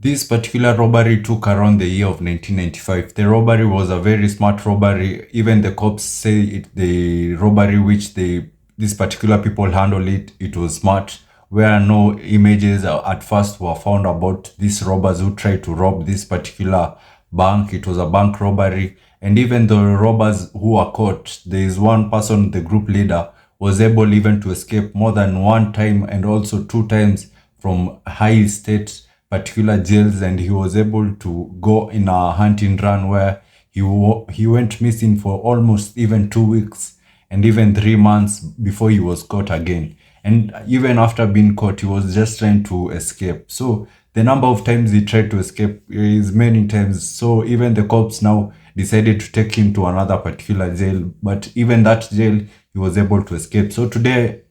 This particular robbery took around the year of 1995. The robbery was a very smart robbery. Even the cops say the robbery which these particular people handled it was smart, where no images at first were found about these robbers who tried to rob this particular bank. It was a bank robbery. And even the robbers who were caught, there is one person, the group leader, was able even to escape more than one time and also two times from high state particular jails, and he was able to go in a hunting run where he went missing for almost even 2 weeks and even 3 months before he was caught again. And even after being caught, he was just trying to escape. So the number of times he tried to escape is many times. So even the cops now decided to take him to another particular jail. But even that jail, he was able to escape. So today,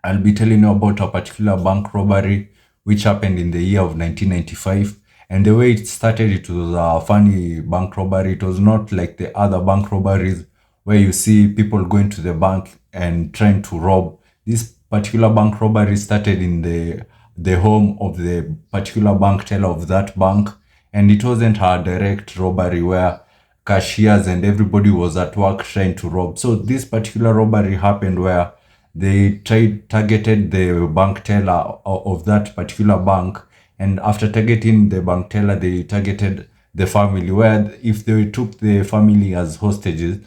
I'll be telling you about a particular bank robbery which happened in the year of 1995. And the way it started, it was a funny bank robbery. It was not like the other bank robberies where you see people going to the bank and trying to rob. This particular bank robbery started in the home of the particular bank teller of that bank. And it wasn't a direct robbery where cashiers and everybody was at work trying to rob. So this particular robbery happened where they targeted the bank teller of that particular bank, and after targeting the bank teller, they targeted the family, where if they took the family as hostages,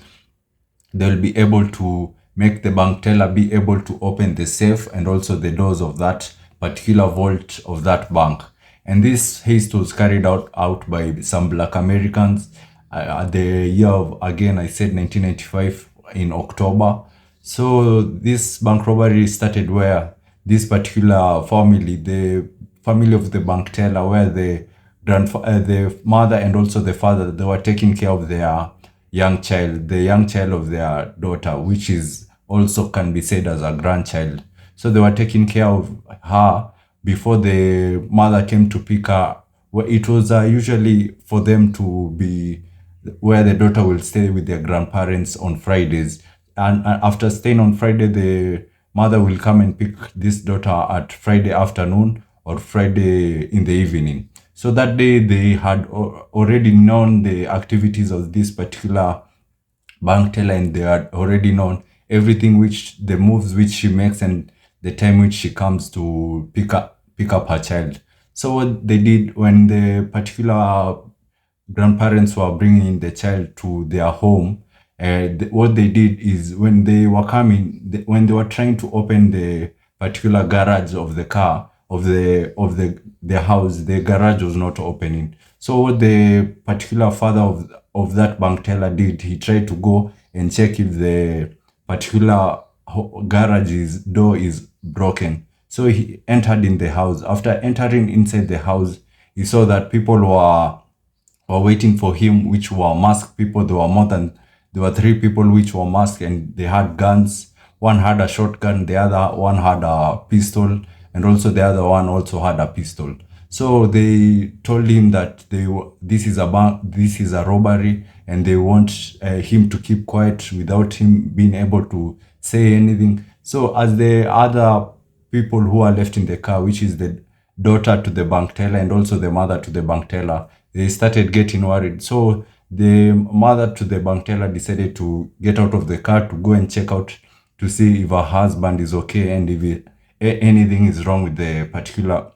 they'll be able to make the bank teller be able to open the safe and also the doors of that particular vault of that bank. And this heist was carried out by some black Americans at the year of, again, I said 1995 in October. So this bank robbery started where this particular family, the family of the bank teller, where the mother and also the father, they were taking care of their the young child of their daughter, which is also can be said as a grandchild. So they were taking care of her before the mother came to pick her. Well, it was usually for them to be where the daughter will stay with their grandparents on Fridays. And after staying on Friday, the mother will come and pick this daughter at Friday afternoon or Friday in the evening. So that day they had already known the activities of this particular bank teller, and they had already known everything, which the moves which she makes and the time which she comes to pick up her child. So what they did when the particular grandparents were bringing the child to their home, what they did is when they were coming, when they were trying to open the particular garage of the car of the house, the garage was not opening. So what the particular father of that bank teller did, he tried to go and check if the particular garage's door is broken. So he entered in the house. After entering inside the house, he saw that people were waiting for him, which were masked people. There were three people which were masked, and they had guns. One had a shotgun, the other one had a pistol, and also the other one also had a pistol. So they told him that this is a robbery, and they want him to keep quiet without him being able to say anything. So as the other people who are left in the car, which is the daughter to the bank teller and also the mother to the bank teller, they started getting worried. So the mother to the bank teller decided to get out of the car to go and check out to see if her husband is okay and if anything is wrong with the particular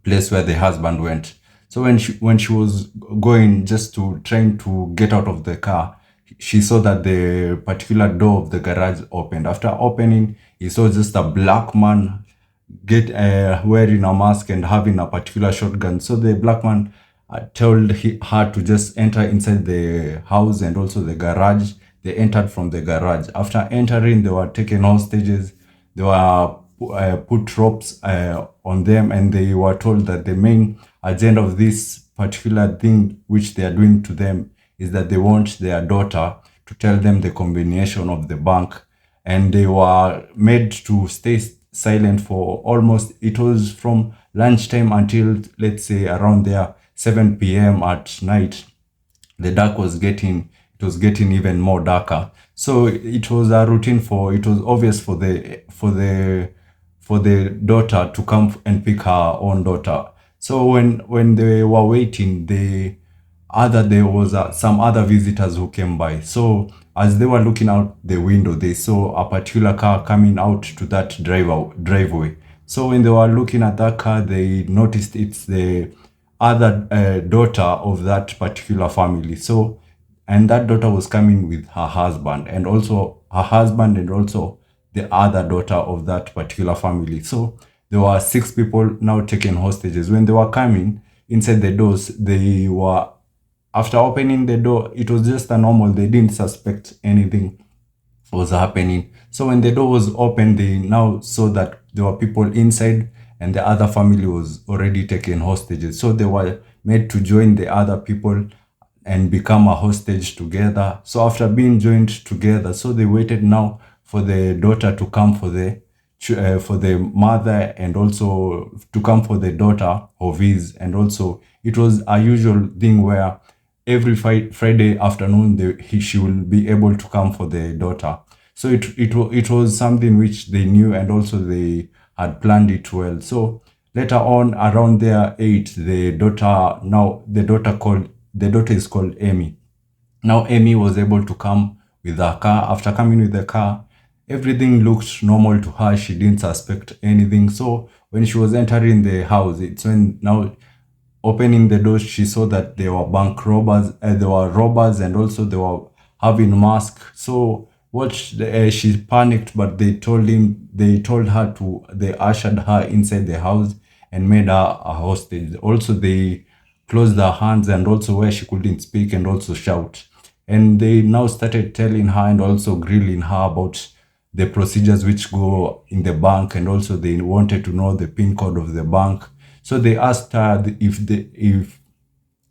place where the husband went. So when she was going just to trying to get out of the car, she saw that the particular door of the garage opened. After opening, he saw just a black man wearing a mask and having a particular shotgun. So the black man told her to just enter inside the house and also the garage. They entered from the garage. After entering, they were taken hostages. They were put ropes on them, and they were told that the main agenda of this particular thing which they are doing to them is that they want their daughter to tell them the combination of the bank, and they were made to stay silent for almost, it was from lunchtime until, let's say, around there 7 p.m. at night. The dark was getting even more darker. So it was a routine it was obvious for the daughter to come and pick her own daughter. So when they were waiting, there was some other visitors who came by. So as they were looking out the window, they saw a particular car coming out to that driveway. So when they were looking at that car, they noticed it's the other daughter of that particular family. So, and that daughter was coming with her husband, and also her husband, and also the other daughter of that particular family. So there were six people now taken hostages. When they were coming inside the doors, they were, after opening the door, it was just a normal. They didn't suspect anything was happening. So when the door was open, they now saw that there were people inside and the other family was already taken hostages. So they were made to join the other people and become a hostage together. So after being joined together, so they waited now for the daughter to come for the mother, and also to come for the daughter of his. And also it was a usual thing where every Friday afternoon she will be able to come for the daughter. So it was something which they knew, and also they had planned it well. So later on, around their 8, the daughter is called Amy. Now Amy was able to come with her car. After coming with the car, everything looked normal to her. She didn't suspect anything. So when she was entering the house, it's when now opening the door, she saw that there were bank robbers, there were robbers, and also they were having masks. So she panicked, but they told her they ushered her inside the house and made her a hostage. Also, they closed her hands, and also where she couldn't speak and also shout. And they now started telling her and also grilling her about the procedures which go in the bank, and also they wanted to know the PIN code of the bank. So they asked her if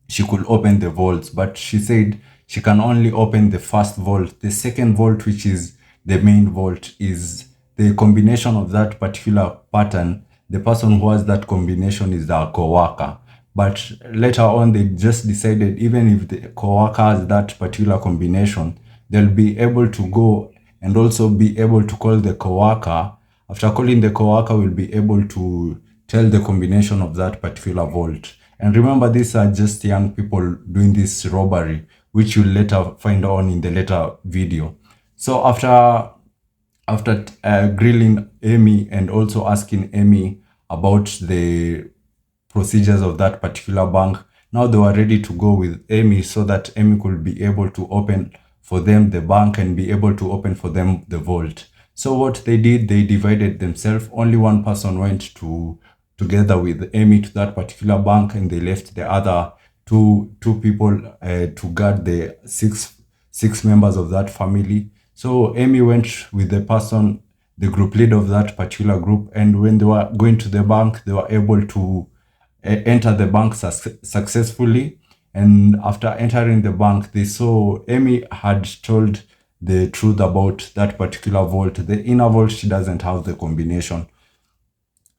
she could open the vaults, but she said she can only open the first vault. The second vault, which is the main vault, is the combination of that particular pattern. The person who has that combination is the co-worker. But later on, they just decided even if the co-worker has that particular combination, they'll be able to go and also be able to call the co-worker. After calling the co-worker, will be able to tell the combination of that particular vault. And remember, these are just young people doing this robbery, which you'll later find on in the later video. So after grilling Amy and also asking Amy about the procedures of that particular bank, now they were ready to go with Amy so that Amy could be able to open for them the bank and be able to open for them the vault. So what they did, they divided themselves. Only one person went together with Amy to that particular bank, and they left the other two people to guard the six members of that family. So Amy went with the group leader of that particular group, and when they were going to the bank, they were able to enter the bank successfully. And after entering the bank, they saw Amy had told the truth about that particular vault. The inner vault, she doesn't have the combination.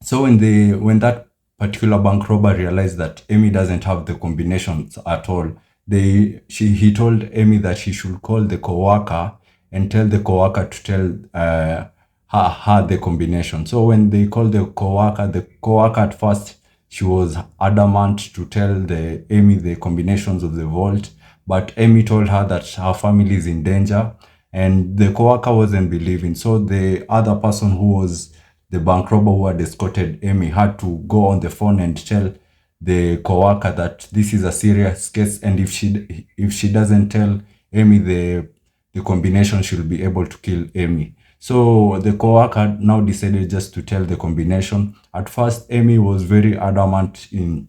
So when that particular bank robber realized that Amy doesn't have the combinations at all, he told Amy that she should call the co-worker and tell the co-worker to tell her the combination. So when they called the co-worker at first, she was adamant to tell Amy the combinations of the vault, but Amy told her that her family is in danger, and the co-worker wasn't believing. So the other person who was the bank robber who had escorted Amy had to go on the phone and tell the co-worker that this is a serious case, and if she doesn't tell Amy the combination, she'll be able to kill Amy. So the co-worker now decided just to tell the combination. At first, Amy was very adamant in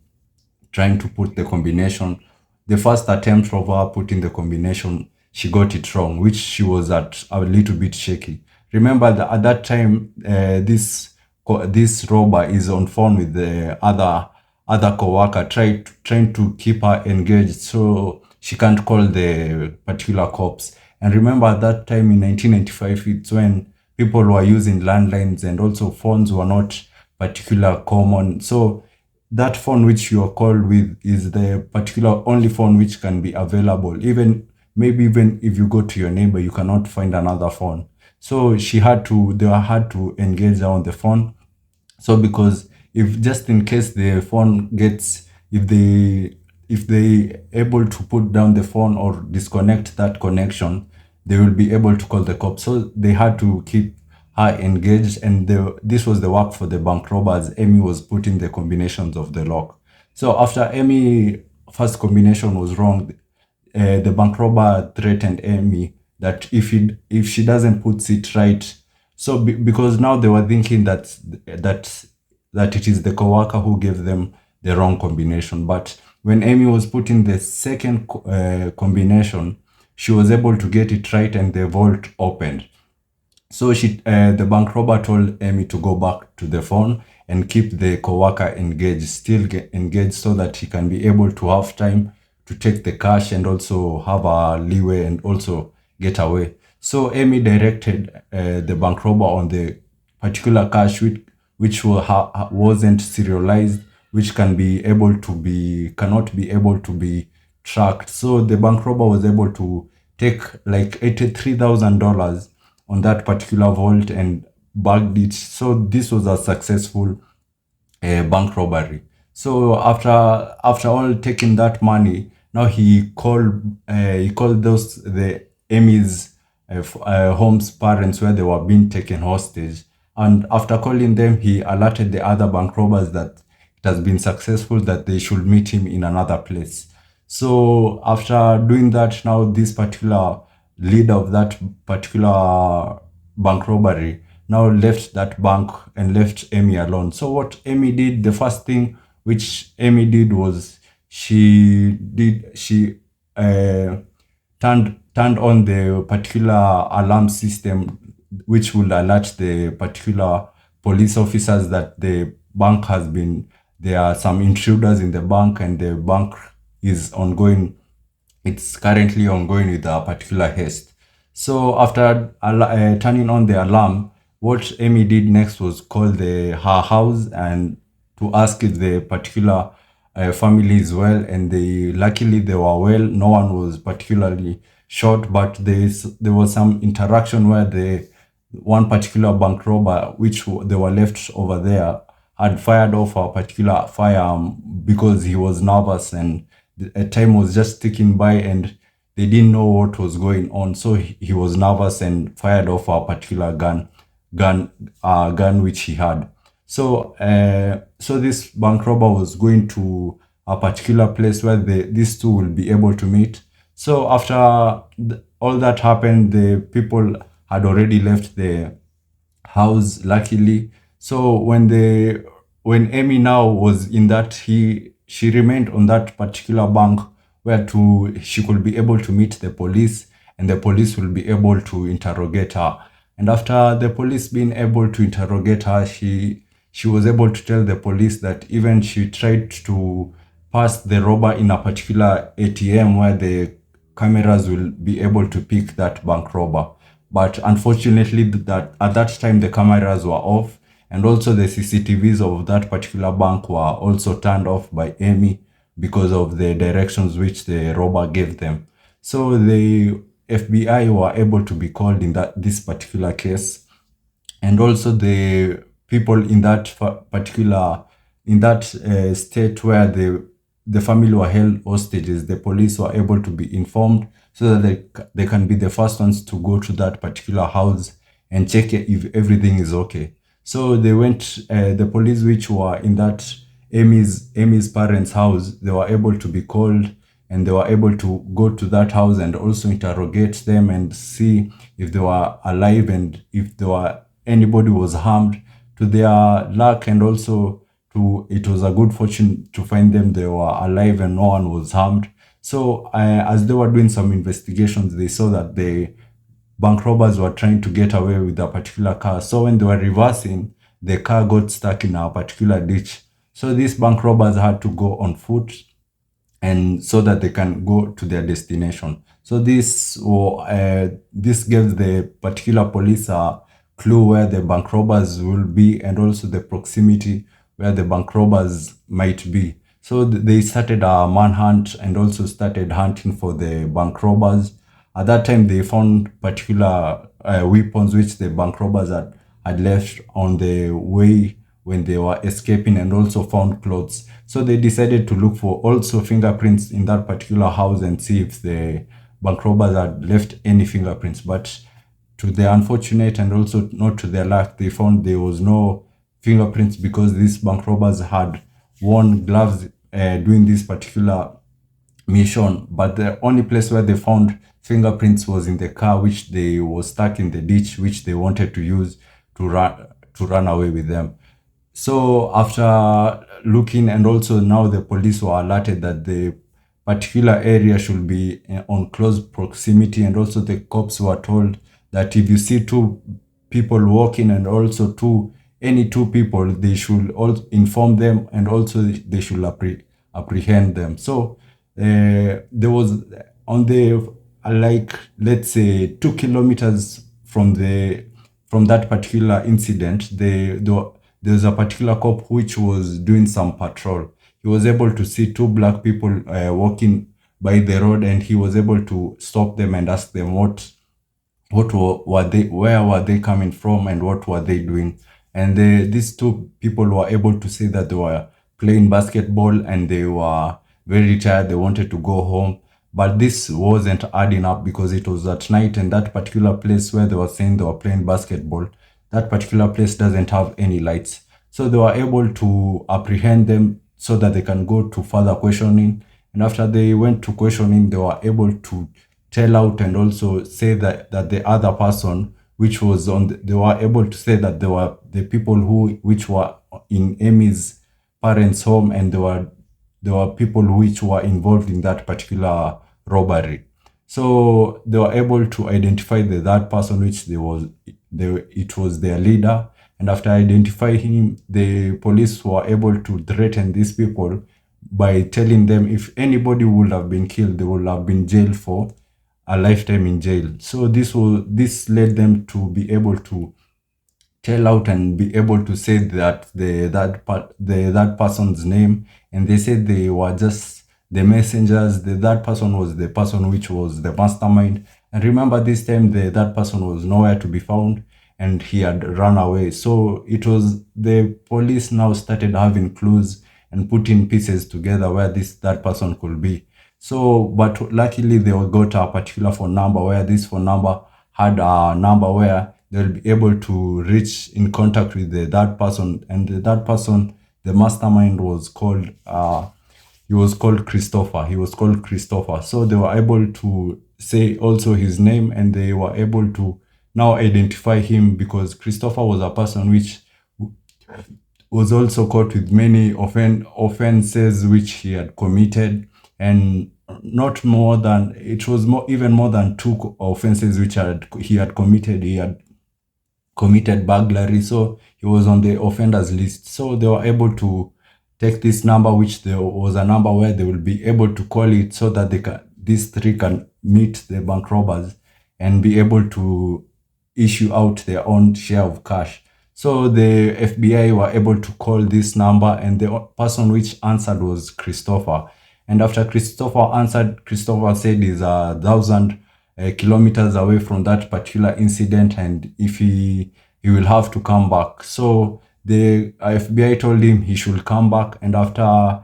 trying to put the combination. The first attempt of her putting the combination, she got it wrong, which she was at a little bit shaky. Remember that at that time, this robber is on phone with the other co-worker, trying to keep her engaged so she can't call the particular cops. And remember, at that time in 1995, it's when people were using landlines, and also phones were not particular common. So that phone which you are called with is the particular only phone which can be available. Maybe even if you go to your neighbor, you cannot find another phone. So they had to engage her on the phone. So because if just in case the phone gets, if they able to put down the phone or disconnect that connection, they will be able to call the cops. So they had to keep her engaged, and this was the work for the bank robbers. Amy was putting the combinations of the lock. So after Amy first combination was wrong, the bank robber threatened Amy that if she doesn't put it right, so because now they were thinking that that it is the coworker who gave them the wrong combination. But when Amy was putting the second combination, she was able to get it right, and the vault opened. So the bank robber told Amy to go back to the phone and keep the coworker engaged, still engaged, so that he can be able to have time to take the cash and also have a leeway and also get away. So Amy directed the bank robber on the particular cash which wasn't serialized, which cannot be able to be tracked. So the bank robber was able to take like $83,000 on that particular vault and bagged it. So this was a successful bank robbery. So after all taking that money, now he called the Amy's home's parents, where they were being taken hostage. And after calling them, he alerted the other bank robbers that it has been successful, that they should meet him in another place. So after doing that, now this particular leader of that particular bank robbery now left that bank and left Amy alone. So what Amy did, the first thing which Amy did was she turned on the particular alarm system, which will alert the particular police officers that the bank has been, there are some intruders in the bank, and the bank is ongoing, it's currently ongoing with a particular haste. So after turning on the alarm, what Amy did next was call her house and to ask if the particular family is well, and luckily they were well. No one was particularly shot, but there was some interaction where the one particular bank robber, which they were left over there, had fired off a particular firearm because he was nervous, and time was just ticking by, and they didn't know what was going on. So he was nervous and fired off a particular gun which he had. So this bank robber was going to a particular place where these two will be able to meet. So after all that happened, the people had already left the house, luckily. So when Amy now was in that, she remained on that particular bank where she could be able to meet the police, and the police will be able to interrogate her. And after the police being able to interrogate her, she was able to tell the police that even she tried to pass the robber in a particular ATM where the cameras will be able to pick that bank robber. But unfortunately, that at that time the cameras were off, and also the CCTVs of that particular bank were also turned off by Amy because of the directions which the robber gave them. So the FBI were able to be called in this particular case, and also the people in that state where the family were held hostages, the police were able to be informed so that they can be the first ones to go to that particular house and check if everything is okay. So they went, the police which were in that Amy's parents' house, they were able to be called, and they were able to go to that house and also interrogate them and see if they were alive and if anybody was harmed. To their luck, and also it was a good fortune to find them, they were alive and no one was harmed. So as they were doing some investigations, they saw that the bank robbers were trying to get away with a particular car. So when they were reversing, the car got stuck in a particular ditch. So these bank robbers had to go on foot, and so that they can go to their destination. So this gives the particular police a clue where the bank robbers will be, and also the proximity where the bank robbers might be. So they started a manhunt and also started hunting for the bank robbers. At that time, they found particular weapons which the bank robbers had left on the way when they were escaping, and also found clothes. So they decided to look for also fingerprints in that particular house and see if the bank robbers had left any fingerprints. But to their unfortunate and also not to their luck, they found there was no fingerprints because these bank robbers had worn gloves doing this particular mission. But the only place where they found fingerprints was in the car, which they was stuck in the ditch, which they wanted to use to run away with them. So after looking, and also now the police were alerted that the particular area should be on close proximity, and also the cops were told that if you see two people walking and also any two people, they should all inform them, and also they should apprehend them. So there was on the like, let's say 2 kilometers from that particular incident, there was a particular cop which was doing some patrol. He was able to see two black people walking by the road, and he was able to stop them and ask them were they, where were they coming from, and what were they doing. And these two people were able to say that they were playing basketball and they were very tired, they wanted to go home. But this wasn't adding up because it was at night, and that particular place where they were saying they were playing basketball, that particular place doesn't have any lights. So they were able to apprehend them so that they can go to further questioning. And after they went to questioning, they were able to tell out and also say that the other person, which was they were able to say that they were the people which were in Amy's parents' home, and there were people which were involved in that particular robbery. So they were able to identify that person, which it was their leader. And after identifying him, the police were able to threaten these people by telling them if anybody would have been killed, they would have been jailed for a lifetime in jail. So this led them to be able to tell out and be able to say that that person's name, and they said they were just the messengers. That person was the person which was the mastermind. And remember, this time that person was nowhere to be found, and he had run away. So it was the police now started having clues and putting pieces together where that person could be. So, but luckily they got a particular phone number, where this phone number had a number where they'll be able to reach in contact with that person. And that person, the mastermind, was called he was called Christopher. He was called Christopher. So they were able to say also his name, and they were able to now identify him, because Christopher was a person which was also caught with many offenses which he had committed, and not more than, it was even more than 2 offenses which he had committed. He had committed burglary, so he was on the offenders list. So they were able to take this number, which there was a number where they will be able to call it, so that these three can meet the bank robbers and be able to issue out their own share of cash. So the FBI were able to call this number, and the person which answered was Christopher. And after Christopher answered, Christopher said he's 1,000 kilometers away from that particular incident, and if he will have to come back. So the FBI told him he should come back, and after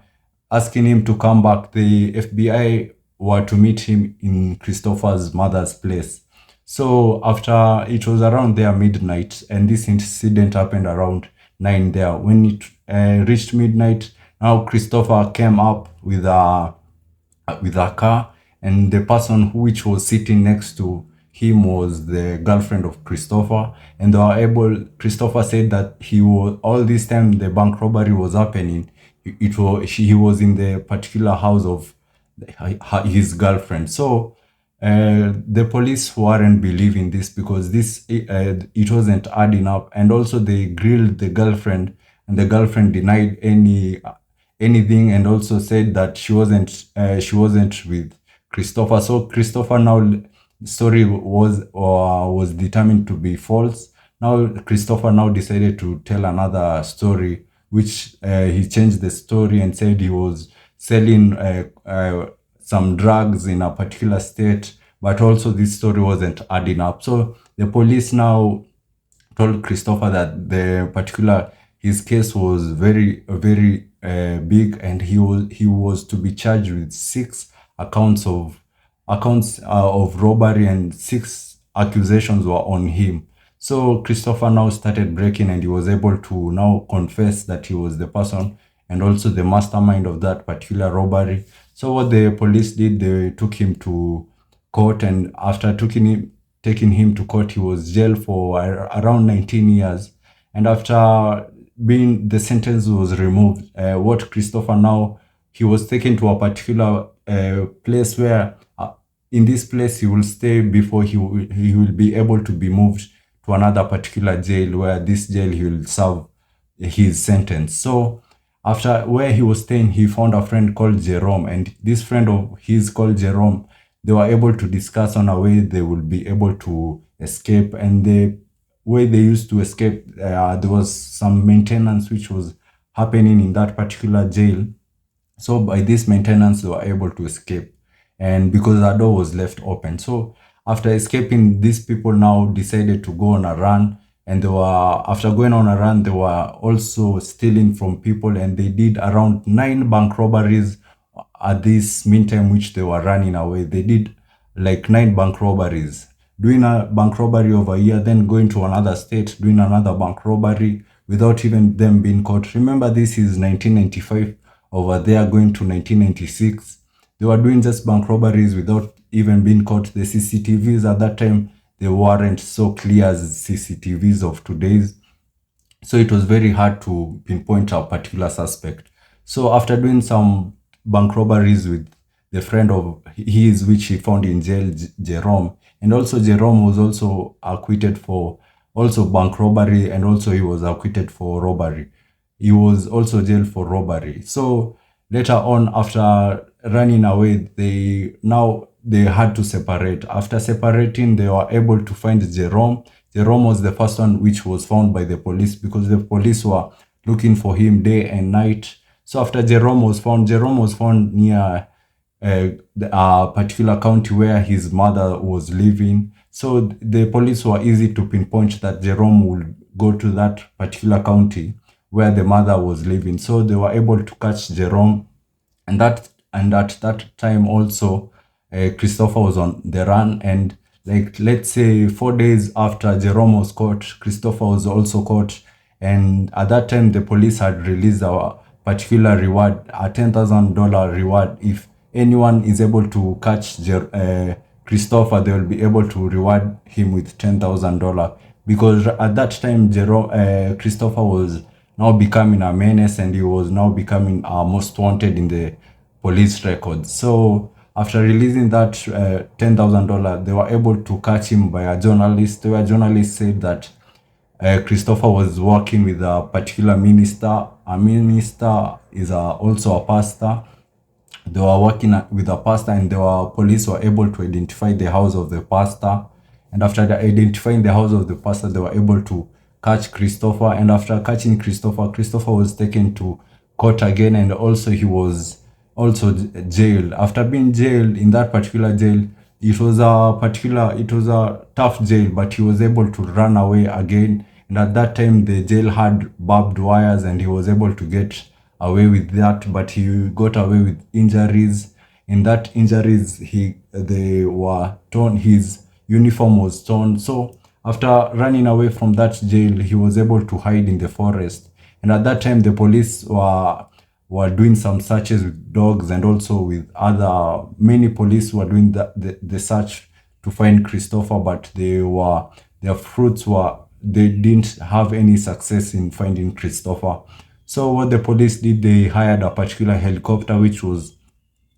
asking him to come back, the FBI were to meet him in Christopher's mother's place. So after, it was around there midnight, and this incident happened around 9 there. When it reached midnight, now Christopher came up with a car, and the person which was sitting next to him was the girlfriend of Christopher. And Christopher said that all this time the bank robbery was happening, he was in the particular house of his girlfriend. So the police weren't believing this, because it wasn't adding up. And also they grilled the girlfriend, and the girlfriend denied anything, and also said that she wasn't with Christopher. So Christopher now story was determined to be false. Now Christopher now decided to tell another story, which he changed the story and said he was selling some drugs in a particular state, but also this story wasn't adding up. So the police now told Christopher that the particular his case was very big, and he was to be charged with six accounts of robbery, and six accusations were on him. So Christopher now started breaking, and he was able to now confess that he was the person and also the mastermind of that particular robbery. So what the police did, they took him to court, and after taking him to court, he was jailed for around 19 years. And after being the sentence was removed, what Christopher now, he was taken to a particular place where in this place he will stay before he will be able to be moved to another particular jail, where this jail he will serve his sentence. So after where he was staying, he found a friend called Jerome, and this friend of his called Jerome, they were able to discuss on a way they will be able to escape. And the way they used to escape, there was some maintenance which was happening in that particular jail. So by this maintenance, they were able to escape, and because the door was left open. So after escaping, these people now decided to go on a run, and they were after going on a run, they were also stealing from people, and they did around 9 bank robberies at this meantime which they were running away. They did like 9 bank robberies, doing a bank robbery over here, then going to another state, doing another bank robbery without even them being caught. Remember, this is 1995 over there, going to 1996. They were doing just bank robberies without even being caught. The CCTVs at that time, they weren't so clear as CCTVs of today's. So it was very hard to pinpoint a particular suspect. So after doing some bank robberies with the friend of his, which he found in jail, Jerome, and also Jerome was also acquitted for also bank robbery, and also he was acquitted for robbery. He was also jailed for robbery. So later on, after running away, they had to separate. After separating, they were able to find Jerome. Jerome was the first one which was found by the police, because the police were looking for him day and night. So after Jerome was found near a particular county where his mother was living. So the police were easy to pinpoint that Jerome would go to that particular county where the mother was living. So they were able to catch Jerome, and at that time also, Christopher was on the run. And like, let's say 4 days after Jerome was caught, Christopher was also caught. And at that time, the police had released a particular reward, a $10,000 reward. If anyone is able to catch Christopher, they will be able to reward him with $10,000, because at that time, Christopher was now becoming a menace, and he was now becoming most wanted in the police records. So after releasing that $10,000, they were able to catch him by a journalist. The journalist said that Christopher was working with a particular minister. A minister is also a pastor. They were working with a pastor, and police were able to identify the house of the pastor. And after identifying the house of the pastor, they were able to catch Christopher. And after catching Christopher, Christopher was taken to court again, and also he was also jailed. After being jailed in that particular jail, it was a tough jail, but he was able to run away again. And at that time, the jail had barbed wires, and he was able to get away with that, but he got away with injuries. In that injuries, they were torn. His uniform was torn. So after running away from that jail, he was able to hide in the forest. And at that time, the police were doing some searches with dogs, and also with many police were doing the search to find Christopher, but they didn't have any success in finding Christopher. So what the police did, they hired a particular helicopter which was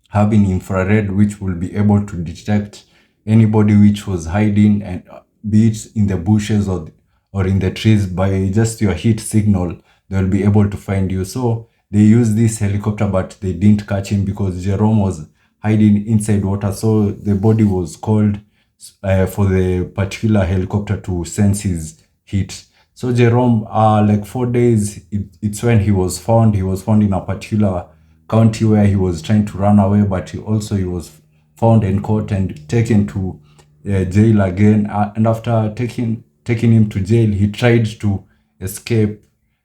having infrared, which will be able to detect anybody which was hiding, and be it in the bushes or in the trees. By just your heat signal, they'll be able to find you. So they used this helicopter, but they didn't catch him because Jerome was hiding inside water. So the body was called for the particular helicopter to sense his heat. So Jerome, like 4 days, it's when he was found. He was found in a particular county where he was trying to run away, but he was found and caught and taken to jail again. And after taking him to jail, he tried to escape.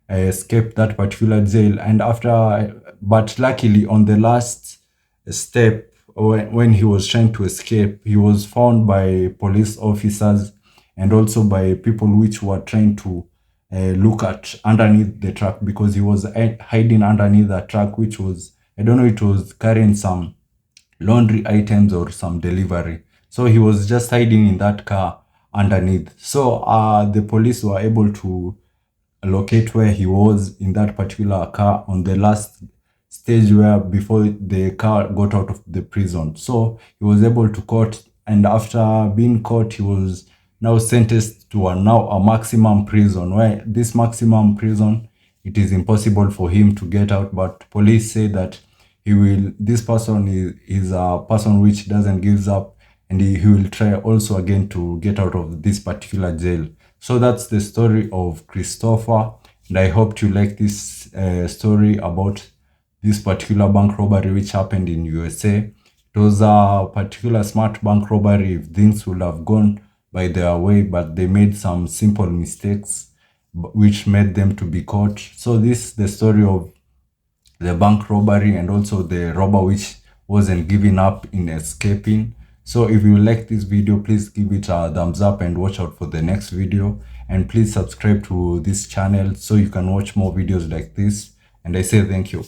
escape that particular jail. And but luckily on the last step, when he was trying to escape, he was found by police officers and also by people which were trying to look at underneath the truck, because he was hiding underneath the truck, which was, I don't know, it was carrying some laundry items or some delivery. So he was just hiding in that car underneath. So the police were able to locate where he was in that particular car on the last stage, where before the car got out of the prison. So he was able to caught, and after being caught, he was now sentenced to a maximum prison, where this maximum prison, it is impossible for him to get out. But police say that this person is a person which doesn't give up, and he will try also again to get out of this particular jail. So that's the story of Christopher, and I hope you like this story about this particular bank robbery which happened in USA. It was a particular smart bank robbery if things would have gone by their way, but they made some simple mistakes which made them to be caught. So this is the story of the bank robbery and also the robber which wasn't giving up in escaping. So if you like this video, please give it a thumbs up and watch out for the next video. And please subscribe to this channel so you can watch more videos like this. And I say thank you.